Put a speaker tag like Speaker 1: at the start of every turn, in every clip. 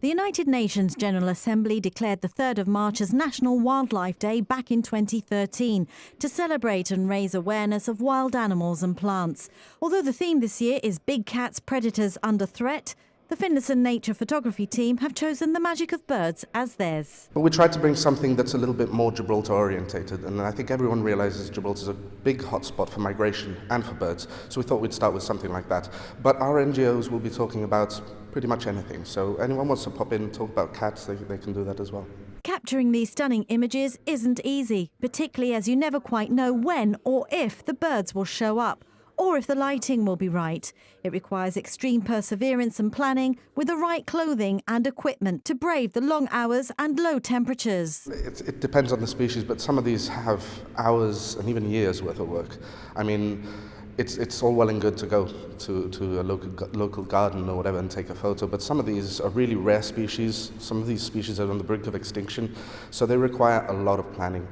Speaker 1: The United Nations General Assembly declared the 3rd of March as National Wildlife Day back in 2013 to celebrate and raise awareness of wild animals and plants. Although the theme this year is Big Cats, Predators Under Threat, the Finlayson nature photography team have chosen the magic of birds as theirs.
Speaker 2: But we tried to bring something that's a little bit more Gibraltar orientated, and I think everyone realises Gibraltar is a big hotspot for migration and for birds, so we thought we'd start with something like that. But our NGOs will be talking about pretty much anything, so anyone wants to pop in and talk about cats, they can do that as well.
Speaker 1: Capturing these stunning images isn't easy, particularly as you never quite know when or if the birds will show up, or if the lighting will be right. It requires extreme perseverance and planning with the right clothing and equipment to brave the long hours and low temperatures.
Speaker 2: It depends on the species, but some of these have hours and even years worth of work. I mean, it's all well and good to go to a local garden or whatever and take a photo, but some of these are really rare species. Some of these species are on the brink of extinction, so they require a lot of planning.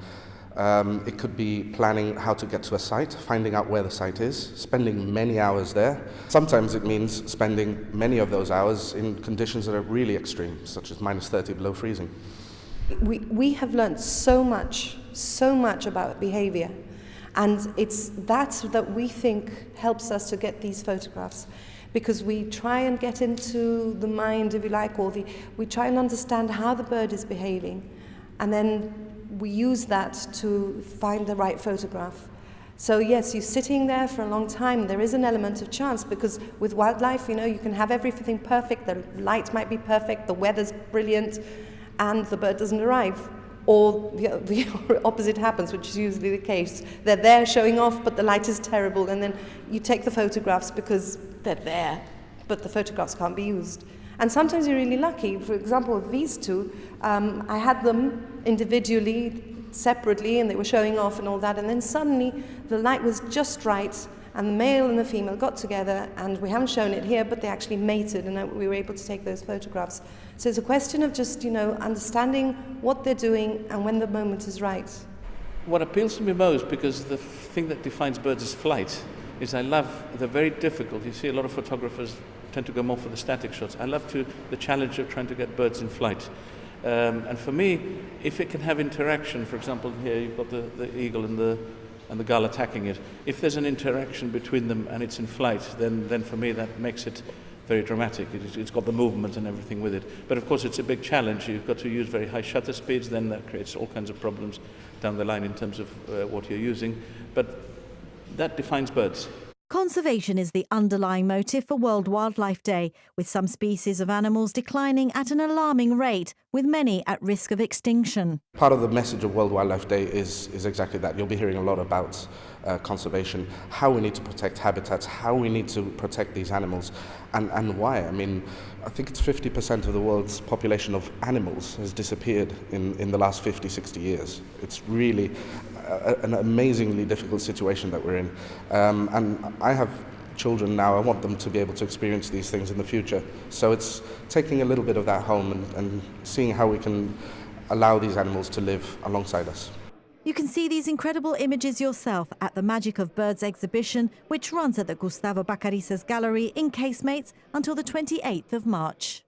Speaker 2: It could be planning how to get to a site, finding out where the site is, spending many hours there. Sometimes it means spending many of those hours in conditions that are really extreme, such as -30 below freezing.
Speaker 3: We have learned so much about behavior, and it's that we think helps us to get these photographs, because we try and get into the mind, if you like, we try and understand how the bird is behaving, and then we use that to find the right photograph. So yes, you're sitting there for a long time. There is an element of chance, because with wildlife, you can have everything perfect. The light might be perfect, the weather's brilliant, and the bird doesn't arrive. Or the opposite happens, which is usually the case. They're there showing off, but the light is terrible, and then you take the photographs because they're there, but the photographs can't be used. And sometimes you're really lucky. For example, with these two, I had them individually, separately, and they were showing off and all that, and then suddenly the light was just right, and the male and the female got together, and we haven't shown it here, but they actually mated, and we were able to take those photographs. So it's a question of just, understanding what they're doing and when the moment is right.
Speaker 4: What appeals to me most, because the thing that defines birds is flight, is they're very difficult. You see a lot of photographers tend to go more for the static shots. I love the challenge of trying to get birds in flight. And for me, if it can have interaction, for example, here you've got the eagle and the gull attacking it. If there's an interaction between them and it's in flight, then for me that makes it very dramatic. It's got the movement and everything with it. But of course it's a big challenge. You've got to use very high shutter speeds, then that creates all kinds of problems down the line in terms of what you're using. But that defines birds.
Speaker 1: Conservation is the underlying motive for World Wildlife Day, with some species of animals declining at an alarming rate, with many at risk of extinction.
Speaker 2: Part of the message of World Wildlife Day is exactly that. You'll be hearing a lot about conservation, how we need to protect habitats, how we need to protect these animals, and why. I mean, I think it's 50% of the world's population of animals has disappeared in the last 50, 60 years. It's really an amazingly difficult situation that we're in. And I have children now. I want them to be able to experience these things in the future. So it's taking a little bit of that home and seeing how we can allow these animals to live alongside us.
Speaker 1: You can see these incredible images yourself at the Magic of Birds exhibition, which runs at the Gustavo Bacarisas Gallery in Casemates until the 28th of March.